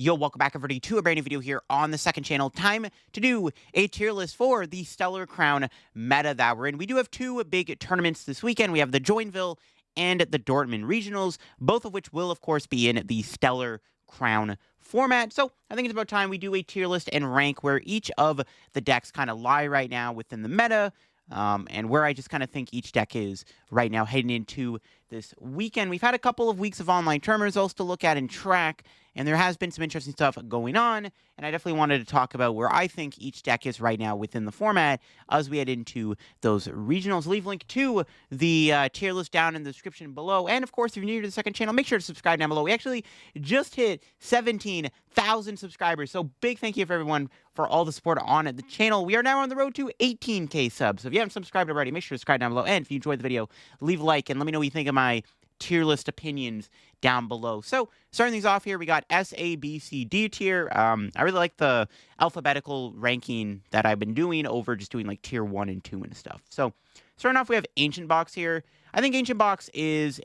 Yo, welcome back everybody to a brand new video here on the second channel. Time to do a tier list for the Stellar Crown meta that we're in. We do have two big tournaments this weekend. We have the Joinville and the Dortmund regionals, both of which will, of course, be in the Stellar Crown format. So I think it's about time we do a tier list and rank where each of the decks kind of lie right now within the meta, and where I just kind of think each deck is right now heading into this weekend. We've had a couple of weeks of online tournament results to look at and track, and there has been some interesting stuff going on, and I definitely wanted to talk about where I think each deck is right now within the format as we head into those regionals. Leave link to the tier list down in the description below, and of course, if you're new to the second channel, make sure to subscribe down below. We actually just hit 17,000 subscribers, so big thank you for everyone for all the support on the channel. We are now on the road to 18K subs, so if you haven't subscribed already, make sure to subscribe down below, and if you enjoyed the video, leave a like, and let me know what you think of my tier list opinions down below. So, starting things off here, we got S, A, B, C, D tier. I really like the alphabetical ranking that I've been doing over just doing like tier 1 and 2 and stuff. So, starting off, we have Ancient Box here. I think Ancient Box is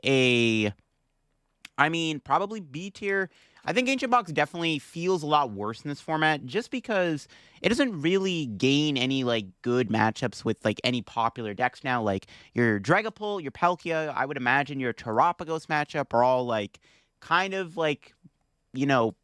probably B tier. I think Ancient Box definitely feels a lot worse in this format just because it doesn't really gain any, like, good matchups with, like, any popular decks now. Like, your Dragapult, your Palkia, I would imagine your Terapagos matchup are all, like, kind of, like, you know,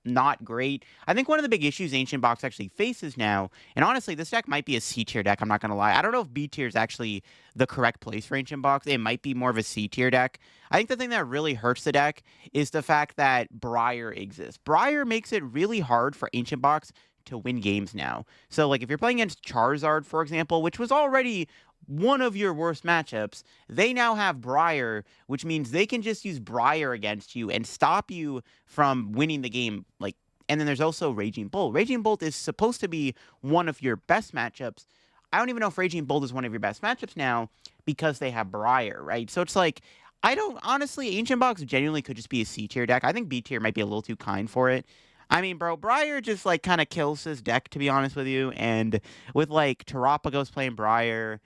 not great. I think one of the big issues Ancient Box actually faces now, and honestly, this deck might be a C tier deck, I'm not going to lie. I don't know if B tier is actually the correct place for Ancient Box. It might be more of a C tier deck. I think the thing that really hurts the deck is the fact that Briar exists. Briar makes it really hard for Ancient Box to win games now. So, like, if you're playing against Charizard, for example, which was already one of your worst matchups, they now have Briar, which means they can just use Briar against you and stop you from winning the game. Like, and then there's also Raging Bolt. Raging Bolt is supposed to be one of your best matchups. I don't even know if Raging Bolt is one of your best matchups now because they have Briar, right? So it's like, I don't, honestly, Ancient Box genuinely could just be a C tier deck. I think B tier might be a little too kind for it. I mean, bro, Briar just, like, kind of kills his deck, to be honest with you, and with, like, Terapagos playing Briar,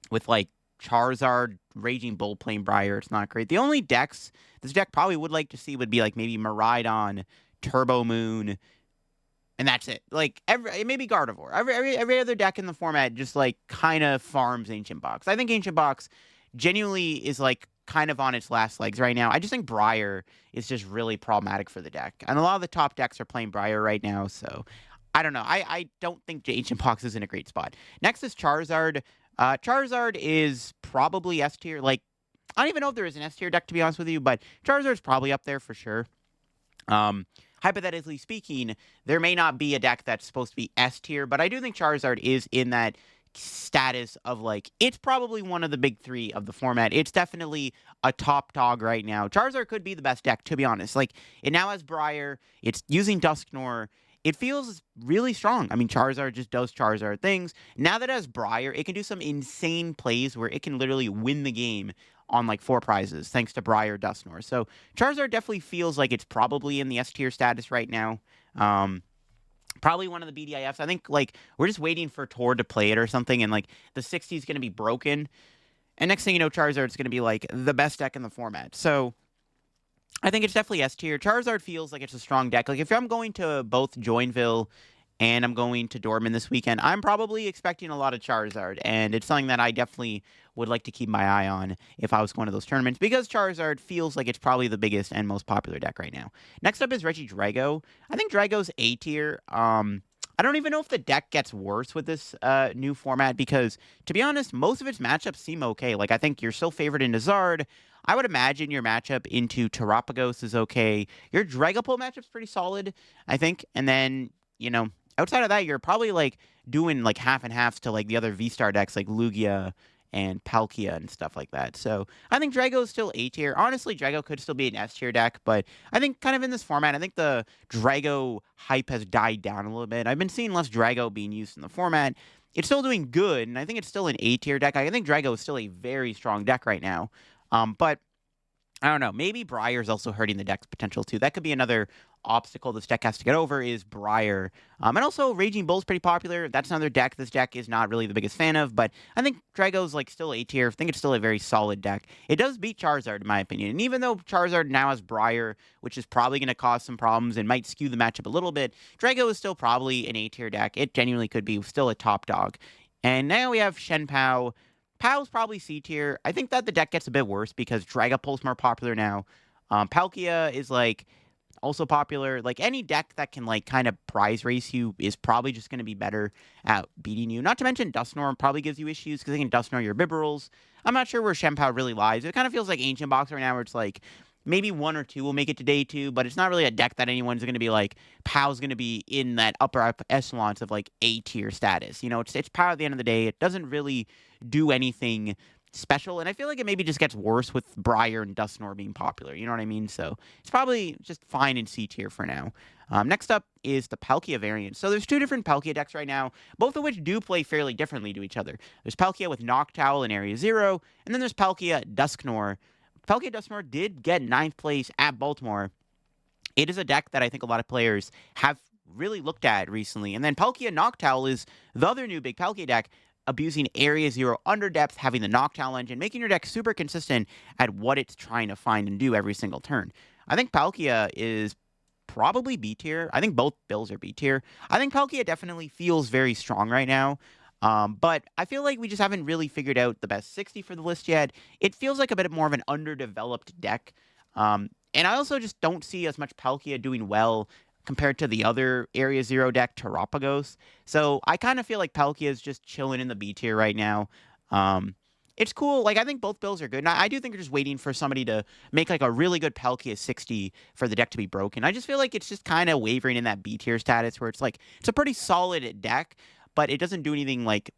with, like, Charizard, Raging Bull playing Briar, it's not great. The only decks this deck probably would like to see would be, like, maybe Miraidon, Turbo Moon, and that's it. Like, maybe Gardevoir. Every other deck in the format just, like, kind of farms Ancient Box. I think Ancient Box genuinely is, like, kind of on its last legs right now. I just think Briar is just really problematic for the deck. And a lot of the top decks are playing Briar right now, so I don't know. I don't think Ancient Box is in a great spot. Next is Charizard. Charizard is probably S tier. Like, I don't even know if there is an S tier deck, to be honest with you, but Charizard's probably up there for sure. Hypothetically speaking, there may not be a deck that's supposed to be S tier, but I do think Charizard is in that status of, like, it's probably one of the big three of the format. It's definitely a top dog right now. Charizard could be the best deck, to be honest. Like, it now has Briar. It's using Dusknoir. It feels really strong. I mean, Charizard just does Charizard things. Now that it has Briar, it can do some insane plays where it can literally win the game on, like, 4 prizes, thanks to Briar Dusknoir. So, Charizard definitely feels like it's probably in the S tier status right now. Probably one of the BDIFs. I think, like, we're just waiting for Tor to play it or something, and, like, the 60 is going to be broken. And next thing you know, Charizard's going to be, like, the best deck in the format. So, I think it's definitely S tier. Charizard feels like it's a strong deck. Like, if I'm going to both Joinville and I'm going to Dortmund this weekend, I'm probably expecting a lot of Charizard, and it's something that I definitely would like to keep my eye on if I was going to those tournaments, because Charizard feels like it's probably the biggest and most popular deck right now. Next up is Regidrago. I think Drago's A tier. I don't even know if the deck gets worse with this new format, because, to be honest, most of its matchups seem okay. Like, I think you're still favored into Zard. I would imagine your matchup into Terapagos is okay. Your Dragapult matchup's pretty solid, I think. And then, you know, outside of that, you're probably, like, doing, like, half and halves to, like, the other V-Star decks, like Lugia and Palkia and stuff like that. So I think Drago is still A tier. Honestly, Drago could still be an S tier deck, but I think kind of in this format, I think the Drago hype has died down a little bit. I've been seeing less Drago being used in the format. It's still doing good, and I think it's still an A tier deck. I think Drago is still a very strong deck right now. But I don't know. Maybe Briar's also hurting the deck's potential too. That could be another obstacle this deck has to get over is Briar. And also Raging Bull's pretty popular. That's another deck this deck is not really the biggest fan of, but I think Drago's like still A tier. I think it's still a very solid deck. It does beat Charizard in my opinion. And even though Charizard now has Briar, which is probably going to cause some problems and might skew the matchup a little bit, Drago is still probably an A tier deck. It genuinely could be still a top dog. And now we have Chien-pao. Pal's probably C tier. I think that the deck gets a bit worse because Dragapult's more popular now. Palkia is like also popular. Like any deck that can like kind of prize race you is probably just going to be better at beating you. Not to mention Dusknoir probably gives you issues because they can Dusknoir your Bibarels. I'm not sure where Chien-pao really lies. It kind of feels like Ancient Box right now where it's like maybe one or two will make it to day two, but it's not really a deck that anyone's going to be like, Pow's going to be in that upper echelons of like A tier status. You know, it's Pow at the end of the day. It doesn't really do anything special, and I feel like it maybe just gets worse with Briar and Dusknoir being popular. You know what I mean? So it's probably just fine in C tier for now. Next up is the Palkia variant. So there's two different Palkia decks right now, both of which do play fairly differently to each other. There's Palkia with Noctowl in Area 0, and then there's Palkia Dusknoir. Palkia Dusknoir did get 9th place at Baltimore. It is a deck that I think a lot of players have really looked at recently. And then Palkia Noctowl is the other new big Palkia deck, abusing Area 0 Underdepth, having the Noctowl engine, making your deck super consistent at what it's trying to find and do every single turn. I think Palkia is probably B tier. I think both builds are B tier. I think Palkia definitely feels very strong right now. But I feel like we just haven't really figured out the best 60 for the list yet. It feels like a bit more of an underdeveloped deck. And I also just don't see as much Palkia doing well compared to the other Area 0 deck, Terapagos. So I kind of feel like Palkia is just chilling in the B tier right now. It's cool. Like, I think both builds are good. And I do think we're just waiting for somebody to make, like, a really good Palkia 60 for the deck to be broken. I just feel like it's just kind of wavering in that B tier status where it's like, it's a pretty solid deck, but it doesn't do anything like,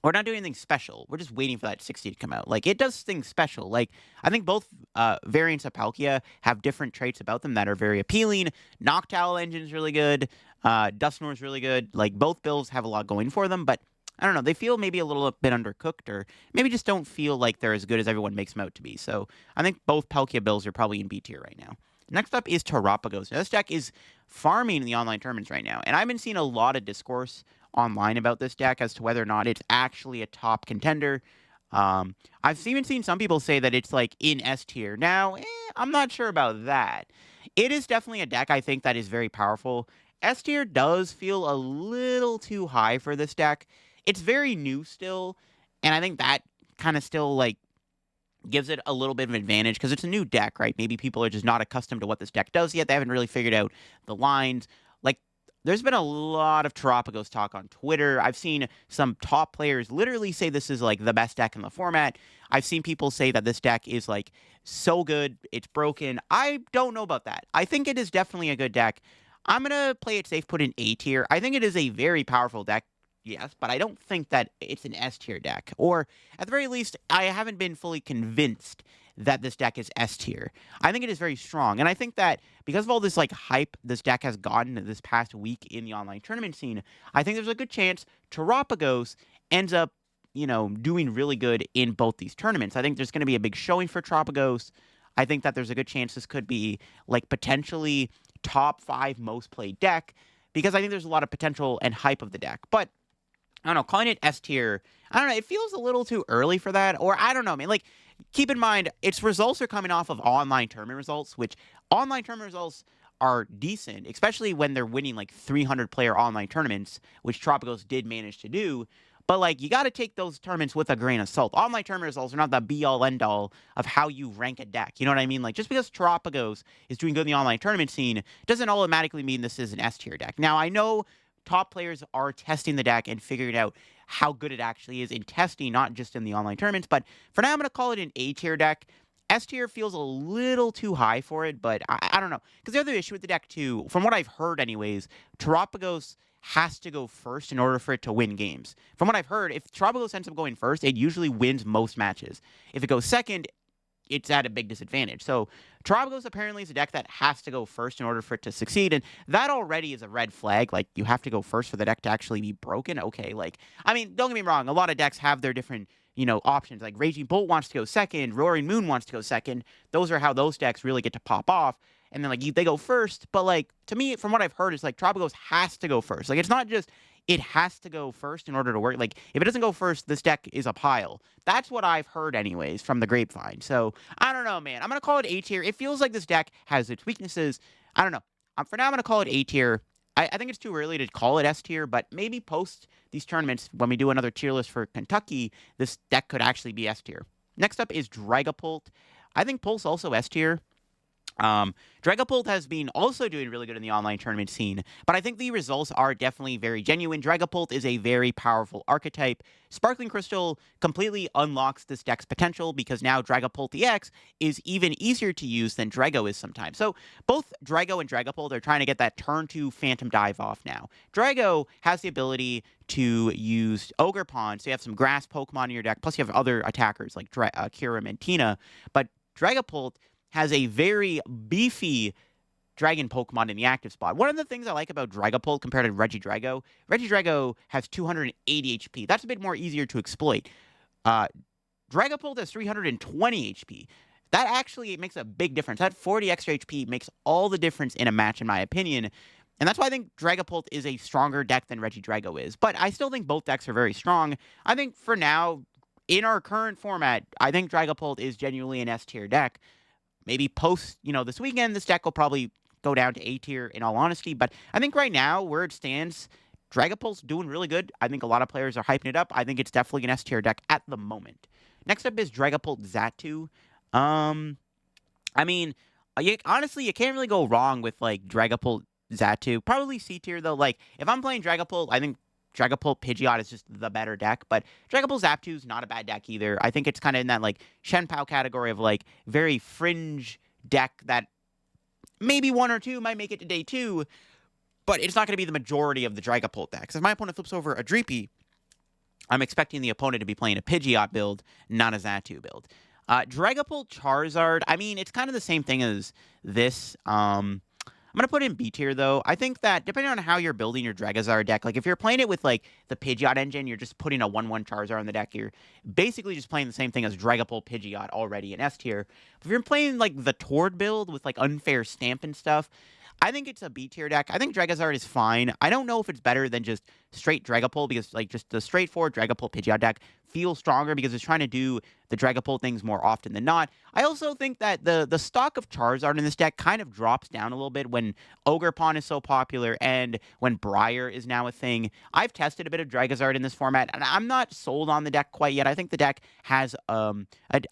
we're not doing anything special. We're just waiting for that 60 to come out. Like, it does things special. Like, I think both variants of Palkia have different traits about them that are very appealing. Noctowl engine's really good. Dusknoir's really good. Like, both builds have a lot going for them, but I don't know. They feel maybe a little bit undercooked or maybe just don't feel like they're as good as everyone makes them out to be. So I think both Palkia builds are probably in B tier right now. Next up is Terapagos. Now, this deck is farming in the online tournaments right now, and I've been seeing a lot of discourse online about this deck as to whether or not it's actually a top contender. I've even seen some people say that it's like in S tier. Now, I'm not sure about that. It is definitely a deck I think that is very powerful. S tier does feel a little too high for this deck. It's very new still, and I think that kind of still like gives it a little bit of an advantage because it's a new deck, right? Maybe people are just not accustomed to what this deck does yet. They haven't really figured out the lines. Like, there's been a lot of Terapagos talk on Twitter. I've seen some top players literally say this is like the best deck in the format. I've seen people say that this deck is like so good, it's broken. I don't know about that. I think it is definitely a good deck. I'm going to play it safe, put in A tier. I think it is a very powerful deck. Yes, but I don't think that it's an S tier deck. Or, at the very least, I haven't been fully convinced that this deck is S tier. I think it is very strong. And I think that because of all this like hype this deck has gotten this past week in the online tournament scene, I think there's a good chance Terapagos ends up, you know, doing really good in both these tournaments. I think there's going to be a big showing for Terapagos. I think that there's a good chance this could be like potentially top 5 most played deck because I think there's a lot of potential and hype of the deck. But I don't know, calling it S tier, I don't know, it feels a little too early for that, or I don't know, man. Like, keep in mind, its results are coming off of online tournament results, which online tournament results are decent, especially when they're winning like 300-player online tournaments, which Terapagos did manage to do. But, like, you got to take those tournaments with a grain of salt. Online tournament results are not the be-all, end-all of how you rank a deck. You know what I mean? Like, just because Terapagos is doing good in the online tournament scene doesn't automatically mean this is an S-tier deck. Now, I know top players are testing the deck and figuring out how good it actually is in testing, not just in the online tournaments. But for now, I'm going to call it an A-tier deck. S-tier feels a little too high for it, but I don't know. Because the other issue with the deck, too, from what I've heard anyways, Terapagos has to go first in order for it to win games. From what I've heard, if Terapagos ends up going first, it usually wins most matches. If it goes second, it's at a big disadvantage. So Terapagos apparently is a deck that has to go first in order for it to succeed, and that already is a red flag. Like, you have to go first for the deck to actually be broken. Okay, like, I mean, don't get me wrong, a lot of decks have their different, options. Like, Raging Bolt wants to go second, Roaring Moon wants to go second. Those are how those decks really get to pop off. And then, like, they go first, but, like, to me, from what I've heard, it's like Terapagos has to go first. Like, it's not just it has to go first in order to work. Like, if it doesn't go first, this deck is a pile. That's what I've heard, anyways, from the grapevine. So, I don't know, man. I'm going to call it A tier. It feels like this deck has its weaknesses. I don't know. For now, I'm going to call it A tier. I think it's too early to call it S tier, but maybe post these tournaments, when we do another tier list for Kentucky, this deck could actually be S tier. Next up is Dragapult. I think Pulse also S tier. Dragapult has been also doing really good in the online tournament scene, but I think the results are definitely very genuine. Dragapult is a very powerful archetype. Sparkling Crystal completely unlocks this deck's potential because now Dragapult EX is even easier to use than Drago is sometimes. So both Drago and Dragapult are trying to get that turn 2 Phantom Dive off now. Drago has the ability to use Ogre Pawn, so you have some grass Pokemon in your deck, plus you have other attackers like Kyurem and Tina, but Dragapult has a very beefy dragon Pokemon in the active spot. One of the things I like about Dragapult compared to Regidrago has 280 HP. That's a bit more easier to exploit. Dragapult has 320 HP. That actually makes a big difference. That 40 extra HP makes all the difference in a match, in my opinion. And that's why I think Dragapult is a stronger deck than Regidrago is. But I still think both decks are very strong. I think for now, in our current format, I think Dragapult is genuinely an S tier deck. Maybe post, this weekend, this deck will probably go down to A tier, in all honesty. But I think right now, where it stands, Dragapult's doing really good. I think a lot of players are hyping it up. I think it's definitely an S tier deck at the moment. Next up is Dragapult Xatu. I mean, honestly, you can't really go wrong with, like, Dragapult Xatu. Probably C tier, though. Like, if I'm playing Dragapult, I think Dragapult Pidgeot is just the better deck, but Dragapult Xatu is not a bad deck either. I think it's kind of in that, like, Chien-pao category of, like, very fringe deck that maybe one or two might make it to day 2, but it's not going to be the majority of the Dragapult decks. If my opponent flips over a Dreepy, I'm expecting the opponent to be playing a Pidgeot build, not a Xatu build. Dragapult Charizard, I mean, it's kind of the same thing as this. I'm going to put in B tier, though. I think that depending on how you're building your Dragazar deck, like if you're playing it with like the Pidgeot engine, you're just putting a 1/1 Charizard on the deck. You're basically just playing the same thing as Dragapult Pidgeot already in S tier. If you're playing like the Tord build with like unfair stamp and stuff, I think it's a B tier deck. I think Dragazard is fine. I don't know if it's better than just straight Dragapult, because like just the straightforward Dragapult Pidgeot deck feels stronger because it's trying to do the Dragapult things more often than not. I also think that the stock of Charizard in this deck kind of drops down a little bit when Ogre Pawn is so popular and when Briar is now a thing. I've tested a bit of Dragazard in this format, and I'm not sold on the deck quite yet. I think the deck has, I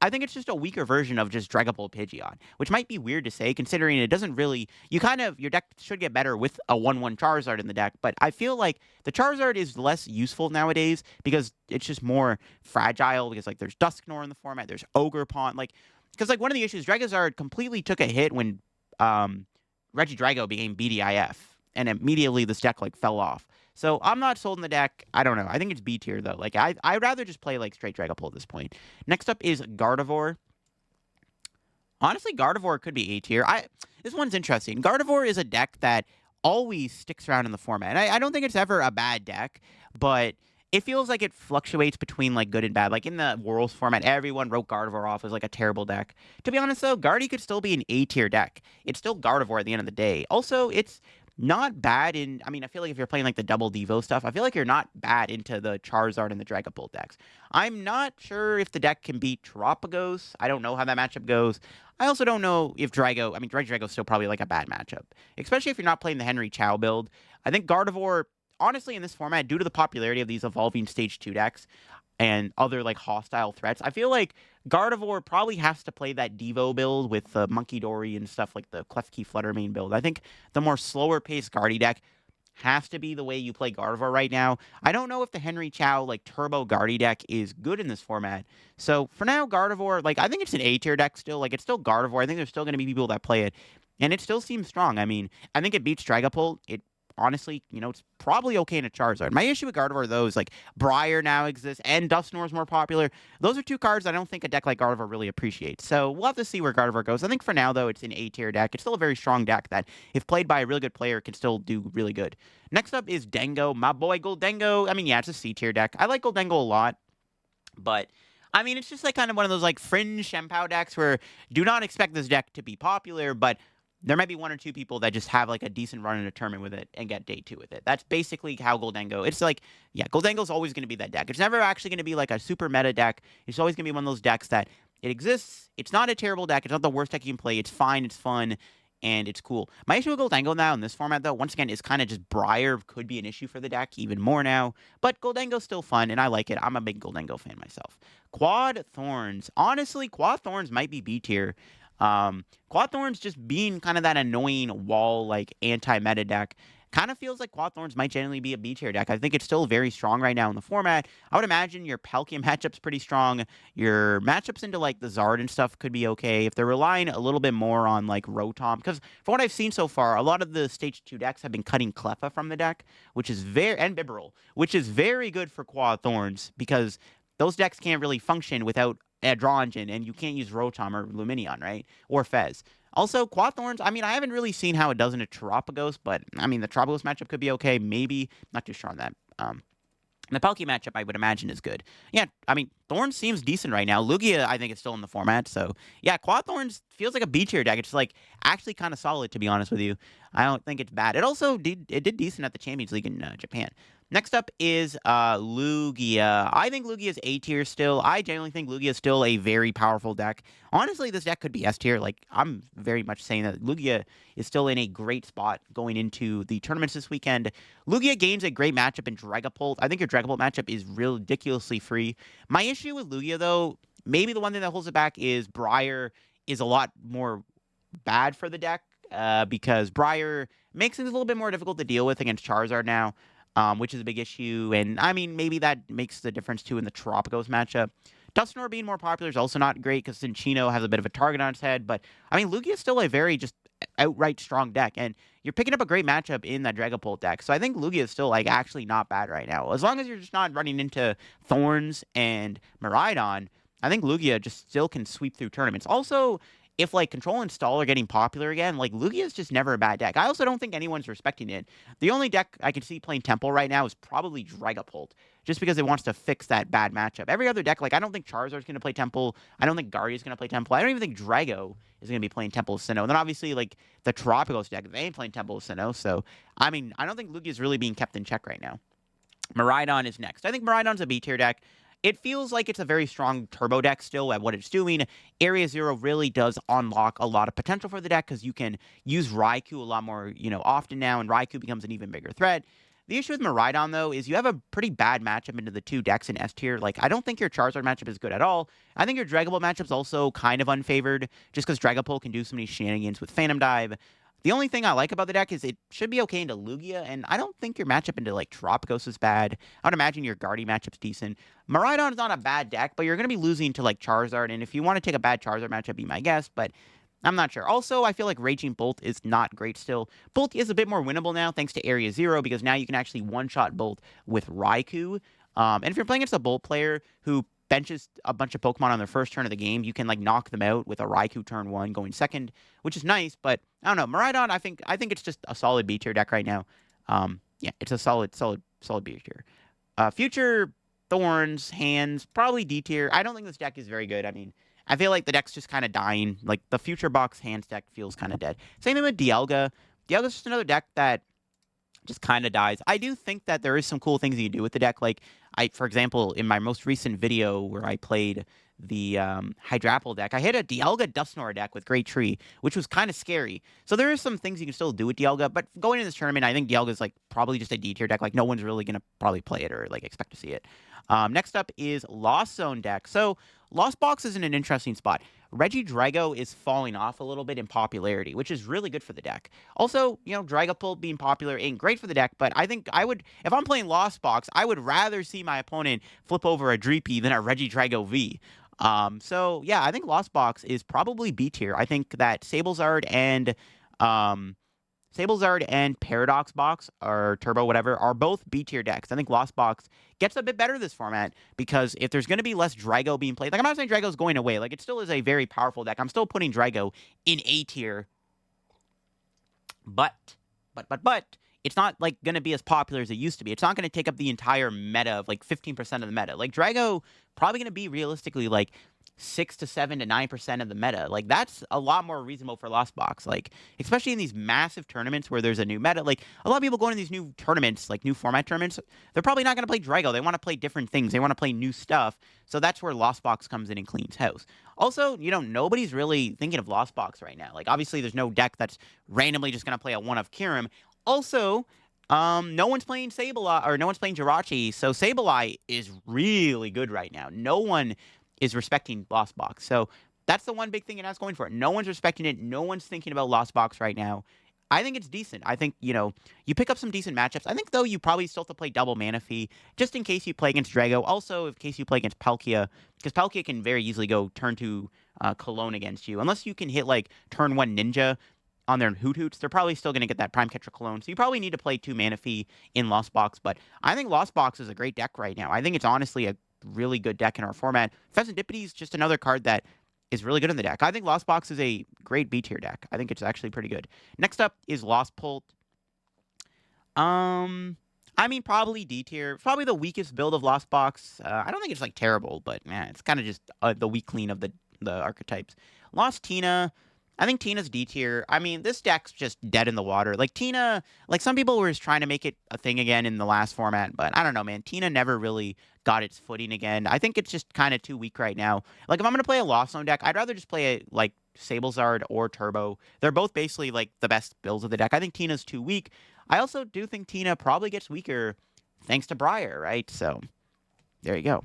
think it's just a weaker version of just Dragapult Pidgeot, which might be weird to say considering it doesn't really, your deck should get better with a 1/1 Charizard in the deck, but I feel like the Charizard is less useful nowadays because it's just more fragile, because like there's Dusknoir in the format, there's Ogre Pawn, like, because like one of the issues, Dragazard completely took a hit when Regidrago became BDIF, and immediately this deck like fell off. So I'm not sold in the deck. I don't know. I think it's B tier though. Like I'd rather just play like straight Dragapult at this point. Next up is Gardevoir. Honestly, Gardevoir could be A tier. This one's interesting. Gardevoir is a deck that always sticks around in the format. And I don't think it's ever a bad deck, but it feels like it fluctuates between like good and bad. Like in the Worlds format, everyone wrote Gardevoir off as like a terrible deck. To be honest though, Gardy could still be an A tier deck. It's still Gardevoir at the end of the day. Also, it's not bad in, I mean, I feel like if you're playing like the double Devo stuff, I feel like you're not bad into the Charizard and the Dragapult decks. I'm not sure if the deck can beat Terapagos. I don't know how that matchup goes. I also don't know if Regidrago's still probably like a bad matchup, especially if you're not playing the Henry Chow build. I think Gardevoir, honestly, in this format, due to the popularity of these evolving Stage 2 decks and other like hostile threats, I feel like Gardevoir probably has to play that Devo build with the Monkey Dory and stuff, like the Klefki Fluttermane build. I think the more slower paced Guardy deck has to be the way you play Gardevoir right now. I don't know if the Henry Chow like Turbo Guardy deck is good in this format. So for now, Gardevoir, like I think it's an A tier deck still. Like it's still Gardevoir. I think there's still going to be people that play it, and it still seems strong. I mean, I think it beats Dragapult. It honestly, it's probably okay in a Charizard. My issue with Gardevoir, though, is like Briar now exists and Dusknoir's more popular. Those are two cards I don't think a deck like Gardevoir really appreciates. So we'll have to see where Gardevoir goes. I think for now, though, it's an A-tier deck. It's still a very strong deck that, if played by a really good player, can still do really good. Next up is Dengo, my boy Gholdengo. I mean, yeah, it's a C-tier deck. I like Gholdengo a lot, but I mean, it's just like kind of one of those like Fringe Chien-pao decks where do not expect this deck to be popular, but there might be one or two people that just have like a decent run in a tournament with it and get day two with it. That's basically how Gholdengo. It's like, yeah, Gholdengo's always going to be that deck. It's never actually going to be like a super meta deck. It's always going to be one of those decks that it exists. It's not a terrible deck. It's not the worst deck you can play. It's fine. It's fun. And it's cool. My issue with Gholdengo now in this format, though, once again, is kind of just Briar could be an issue for the deck even more now. But Gholdengo's still fun, and I like it. I'm a big Gholdengo fan myself. Quad Thorns. Honestly, Quad Thorns might be B tier. Quad Thorns just being kind of that annoying wall, like, anti-meta deck. Kind of feels like Quad Thorns might generally be a B tier deck. I think it's still very strong right now in the format. I would imagine your Palkia matchup's pretty strong. Your matchups into like the Zard and stuff could be okay. If they're relying a little bit more on like Rotom, because from what I've seen so far, a lot of the Stage 2 decks have been cutting Cleffa from the deck, which is and Bibarel, which is very good for Quad Thorns because those decks can't really function without a draw engine, and you can't use Rotom or Lumineon, right? Or Fez. Also, Quad Thorns, I mean, I haven't really seen how it does in a Terapagos, but, I mean, the Terapagos matchup could be okay, maybe. Not too sure on that. The Palkia matchup, I would imagine, is good. Yeah, I mean, Thorns seems decent right now. Lugia, I think, is still in the format, so, yeah, Quad Thorns feels like a B-tier deck. It's, like, actually kind of solid, to be honest with you. I don't think it's bad. It also did decent at the Champions League in Japan. Next up is Lugia. I think Lugia is A tier still. I genuinely think Lugia is still a very powerful deck. Honestly, this deck could be S tier. Like, I'm very much saying that Lugia is still in a great spot going into the tournaments this weekend. Lugia gains a great matchup in Dragapult. I think your Dragapult matchup is ridiculously free. My issue with Lugia, though, maybe the one thing that holds it back is Briar is a lot more bad for the deck because Briar makes things a little bit more difficult to deal with against Charizard now. Which is a big issue, and I mean, maybe that makes the difference too in the Terapagos matchup. Dusknoir being more popular is also not great because Cinccino has a bit of a target on its head, but I mean, Lugia is still a very just outright strong deck, and you're picking up a great matchup in that Dragapult deck, so I think Lugia is still like actually not bad right now. As long as you're just not running into Thorns and Miraidon, I think Lugia just still can sweep through tournaments. Also, if like Control and Stall are getting popular again, like Lugia is just never a bad deck. I also don't think anyone's respecting it. The only deck I can see playing Temple right now is probably Dragapult, just because it wants to fix that bad matchup. Every other deck, like I don't think Charizard's going to play Temple. I don't think Guardia's going to play Temple. I don't even think Drago is going to be playing Temple of Sinnoh. And then obviously like the Terapagos deck, they ain't playing Temple of Sinnoh. So I mean, I don't think Lugia is really being kept in check right now. Miraidon is next. I think Miraidon's a B tier deck. It feels like it's a very strong turbo deck still at what it's doing. Area Zero really does unlock a lot of potential for the deck because you can use Raikou a lot more, often now, and Raikou becomes an even bigger threat. The issue with Miraidon, though, is you have a pretty bad matchup into the two decks in S tier. Like, I don't think your Charizard matchup is good at all. I think your Dragapult matchup's also kind of unfavored, just because Dragapult can do so many shenanigans with Phantom Dive. The only thing I like about the deck is it should be okay into Lugia, and I don't think your matchup into, like, Terapagos is bad. I would imagine your Guardian matchup's decent. Miraidon is not a bad deck, but you're going to be losing to, like, Charizard, and if you want to take a bad Charizard matchup, be my guess, but I'm not sure. Also, I feel like Raging Bolt is not great still. Bolt is a bit more winnable now, thanks to Area Zero, because now you can actually one-shot Bolt with Raikou. And if you're playing against a Bolt player who benches a bunch of Pokemon on their first turn of the game, you can like knock them out with a Raikou turn 1 going second, which is nice, but I don't know. Miraidon, I think it's just a solid B tier deck right now. Yeah, it's a solid B tier. Future Thorns, Hands, probably D tier. I don't think this deck is very good. I mean, I feel like the deck's just kind of dying. Like, the Future Box Hands deck feels kind of dead. Same thing with Dialga. Dialga's just another deck that just kind of dies. I do think that there is some cool things you can do with the deck. Like, for example, in my most recent video where I played the Hydrapple deck, I hit a Dialga Dusknoir deck with Great Tree, which was kind of scary. So there is some things you can still do with Dialga, but going into this tournament, I think Dialga's like probably just a D tier deck. Like, no one's really going to probably play it or like expect to see it. Next up is Lost Zone deck. So Lost Box is in an interesting spot. Regidrago is falling off a little bit in popularity, which is really good for the deck. Also, Dragapult being popular ain't great for the deck, but I think if I'm playing Lost Box, I would rather see my opponent flip over a Dreepy than a Regidrago V. So yeah, I think Lost Box is probably B tier. I think that Sablezard and Sablezard and Paradox Box, or Turbo, whatever, are both B tier decks. I think Lost Box gets a bit better this format because if there's going to be less Drago being played, like I'm not saying Drago's going away, like it still is a very powerful deck. I'm still putting Drago in A tier, but it's not like going to be as popular as it used to be. It's not going to take up the entire meta of like 15% of the meta. Like Drago probably going to be realistically like 6 to 7 to 9% of the meta. Like that's a lot more reasonable for Lost Box. Like especially in these massive tournaments where there's a new meta. Like a lot of people going to these new tournaments, like new format tournaments, they're probably not going to play Drago. They want to play different things. They want to play new stuff. So that's where Lost Box comes in and cleans house. Also, nobody's really thinking of Lost Box right now. Like obviously there's no deck that's randomly just going to play a one of Kyurem. Also, no one's playing Sableye, or no one's playing Jirachi, so Sableye is really good right now. No one is respecting Lost Box. So that's the one big thing it has going for it. No one's respecting it. No one's thinking about Lost Box right now. I think it's decent. I think, you pick up some decent matchups. I think, though, you probably still have to play double Mana Fee, just in case you play against Drago. Also, in case you play against Palkia, because Palkia can very easily go turn 2 Cologne against you. Unless you can hit, like, turn 1 Ninja on their Hoot Hoots, they're probably still going to get that Prime Catcher Cologne. So you probably need to play 2 Mana Fee in Lost Box. But I think Lost Box is a great deck right now. I think it's honestly a really good deck in our format. Pheasantipity is just another card that is really good in the deck. I think Lost Box is a great B tier deck. I think it's actually pretty good. Next up is Lost Pult. Probably D tier. Probably the weakest build of Lost Box. I don't think it's like terrible, but it's kind of just the weak clean of the archetypes. Lost Tina. I think Tina's D tier. This deck's just dead in the water. Like Tina, like some people were just trying to make it a thing again in the last format, but I don't know, man. Tina never really got its footing again. I think it's just kind of too weak right now. Like if I'm gonna play a Lost Zone deck, I'd rather just play a like Sablezard or Turbo. They're both basically like the best builds of the deck. I think Tina's too weak. I also do think Tina probably gets weaker thanks to Briar, right? So there you go.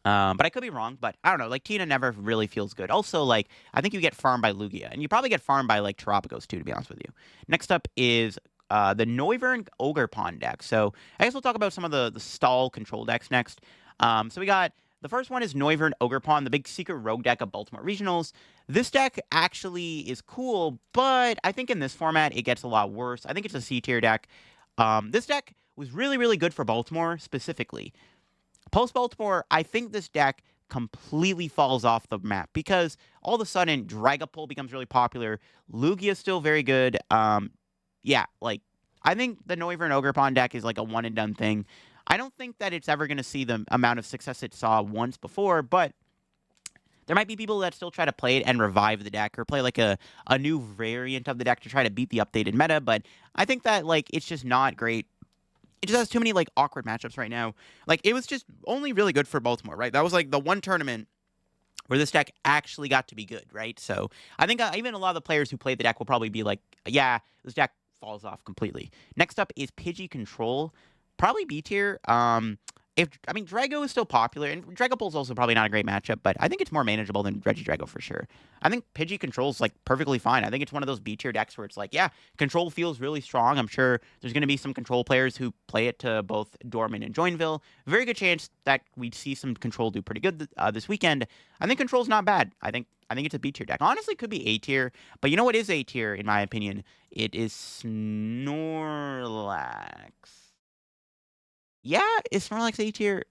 But I could be wrong, but I don't know. Like, Tina never really feels good. Also, like, I think you get farmed by Lugia. And you probably get farmed by, like, Terapagos, too, to be honest with you. Next up is the Noivern Ogerpon deck. So, I guess we'll talk about some of the stall control decks next. So, we got... The first one is Noivern Ogerpon, the big secret rogue deck of Baltimore Regionals. This deck actually is cool, but I think in this format, it gets a lot worse. I think it's a C-tier deck. This deck was really, really good for Baltimore, specifically. Post-Baltimore, I think this deck completely falls off the map because all of a sudden, Dragapult becomes really popular. Lugia is still very good. I think the Noivern Ogerpon deck is like a one-and-done thing. I don't think that it's ever going to see the amount of success it saw once before, but there might be people that still try to play it and revive the deck or play like a new variant of the deck to try to beat the updated meta, but I think that like it's just not great. It just has too many, like, awkward matchups right now. Like, it was just only really good for Baltimore, right? That was, like, the one tournament where this deck actually got to be good, right? So, I think even a lot of the players who played the deck will probably be like, yeah, this deck falls off completely. Next up is Pidgey Control. Probably B tier. Drago is still popular, and Dragapult is also probably not a great matchup, but I think it's more manageable than Regidrago for sure. I think Pidgey Control's like perfectly fine. I think it's one of those B tier decks where it's like, yeah, Control feels really strong. I'm sure there's going to be some Control players who play it to both Dortmund and Joinville. Very good chance that we'd see some Control do pretty good this weekend. I think Control's not bad. I think it's a B tier deck. Honestly, it could be A tier, but you know what is A tier in my opinion? It is Snorlax. Yeah, is Snorlax A tier?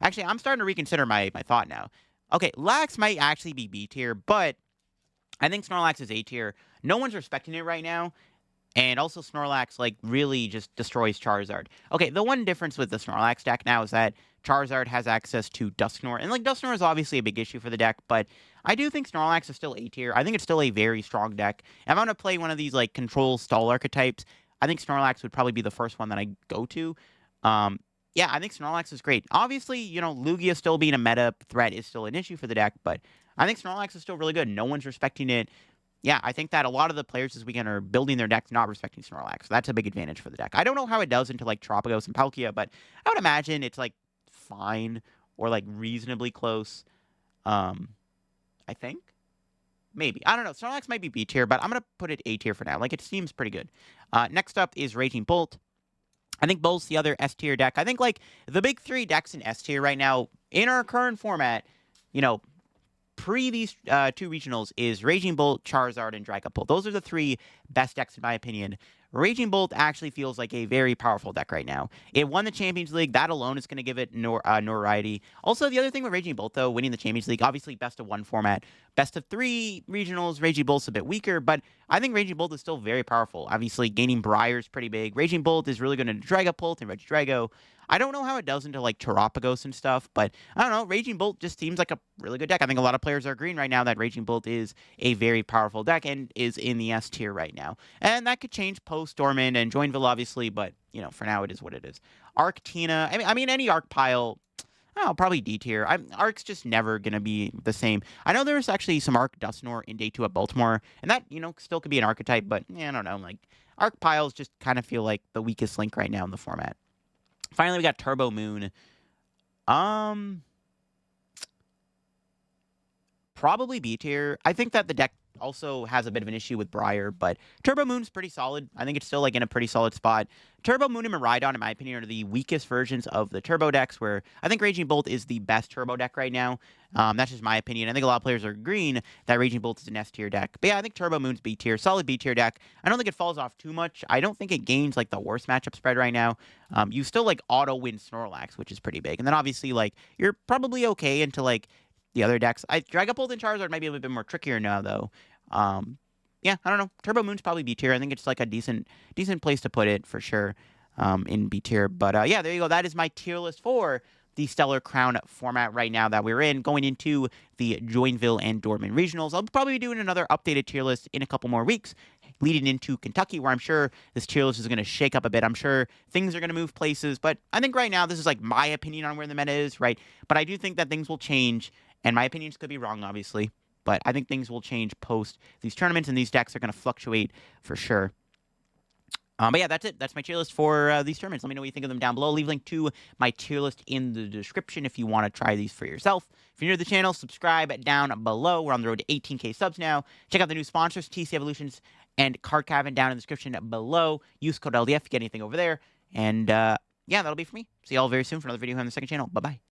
Actually, I'm starting to reconsider my thought now. Okay, Lax might actually be B tier, but I think Snorlax is A tier. No one's respecting it right now. And also Snorlax, like, really just destroys Charizard. Okay, the one difference with the Snorlax deck now is that Charizard has access to Dusknoir. And, like, Dusknoir is obviously a big issue for the deck, but I do think Snorlax is still A tier. I think it's still a very strong deck. If I'm going to play one of these, like, control stall archetypes, I think Snorlax would probably be the first one that I go to. Yeah, I think Snorlax is great. Obviously, Lugia still being a meta threat is still an issue for the deck, but I think Snorlax is still really good. No one's respecting it. Yeah, I think that a lot of the players this weekend are building their decks not respecting Snorlax. So that's a big advantage for the deck. I don't know how it does into, like, Terapagos and Palkia, but I would imagine it's, like, fine or, like, reasonably close. I think. Maybe. I don't know. Snorlax might be B tier, but I'm going to put it A tier for now. Like, it seems pretty good. Next up is Raging Bolt. I think Bolt's the other S tier deck. I think, like, the big three decks in S tier right now, in our current format, pre these two regionals, is Raging Bolt, Charizard, and Dragapult. Those are the three best decks in my opinion, Raging Bolt actually feels like a very powerful deck right now. It won the Champions League. That alone is going to give it notoriety. Also, the other thing with Raging Bolt, though, winning the Champions League, obviously best of one format. Best of three regionals, Raging Bolt's a bit weaker, but I think Raging Bolt is still very powerful. Obviously, gaining Briar's pretty big. Raging Bolt is really good into Dragapult and Regidrago. I don't know how it does into like Terapagos and stuff, but I don't know. Raging Bolt just seems like a really good deck. I think a lot of players are agreeing right now that Raging Bolt is a very powerful deck and is in the S tier right now. And that could change post Dortmund and Joinville, obviously, but for now it is what it is. Arctina, I mean any Arc pile. Oh, probably D tier. Arc's just never going to be the same. I know there's actually some Arc Dusknoir in Day 2 at Baltimore, and that, still could be an archetype, but I don't know. Like, Arc piles just kind of feel like the weakest link right now in the format. Finally, we got Turbo Moon. Probably B tier. I think that the deck also has a bit of an issue with Briar, but Turbo Moon's pretty solid. I think it's still like in a pretty solid spot. Turbo Moon and Miraidon, in my opinion, are the weakest versions of the Turbo decks, where I think Raging Bolt is the best Turbo deck right now. That's just my opinion. I think a lot of players are agreeing that Raging Bolt is an S tier deck. But yeah, I think Turbo Moon's B tier, solid B tier deck. I don't think it falls off too much. I don't think it gains like the worst matchup spread right now. You still like auto win Snorlax, which is pretty big. And then obviously like you're probably okay into like the other decks. Dragapult and Charizard might be a little bit more trickier now, though. Yeah, I don't know. Turbo Moon's probably B tier. I think it's like a decent place to put it for sure in B tier. But yeah, there you go. That is my tier list for the Stellar Crown format right now that we're in, going into the Joinville and Dortmund regionals. I'll probably be doing another updated tier list in a couple more weeks, leading into Kentucky, where I'm sure this tier list is going to shake up a bit. I'm sure things are going to move places, but I think right now this is like my opinion on where the meta is, right? But I do think that things will change, and my opinions could be wrong, obviously. But I think things will change post these tournaments, and these decks are going to fluctuate for sure. But yeah, that's it. That's my tier list for these tournaments. Let me know what you think of them down below. Leave a link to my tier list in the description if you want to try these for yourself. If you're new to the channel, subscribe down below. We're on the road to 18K subs now. Check out the new sponsors, TC Evolutions and Card Cavern, down in the description below. Use code LDF to get anything over there. And yeah, that'll be for me. See you all very soon for another video here on the second channel. Bye-bye.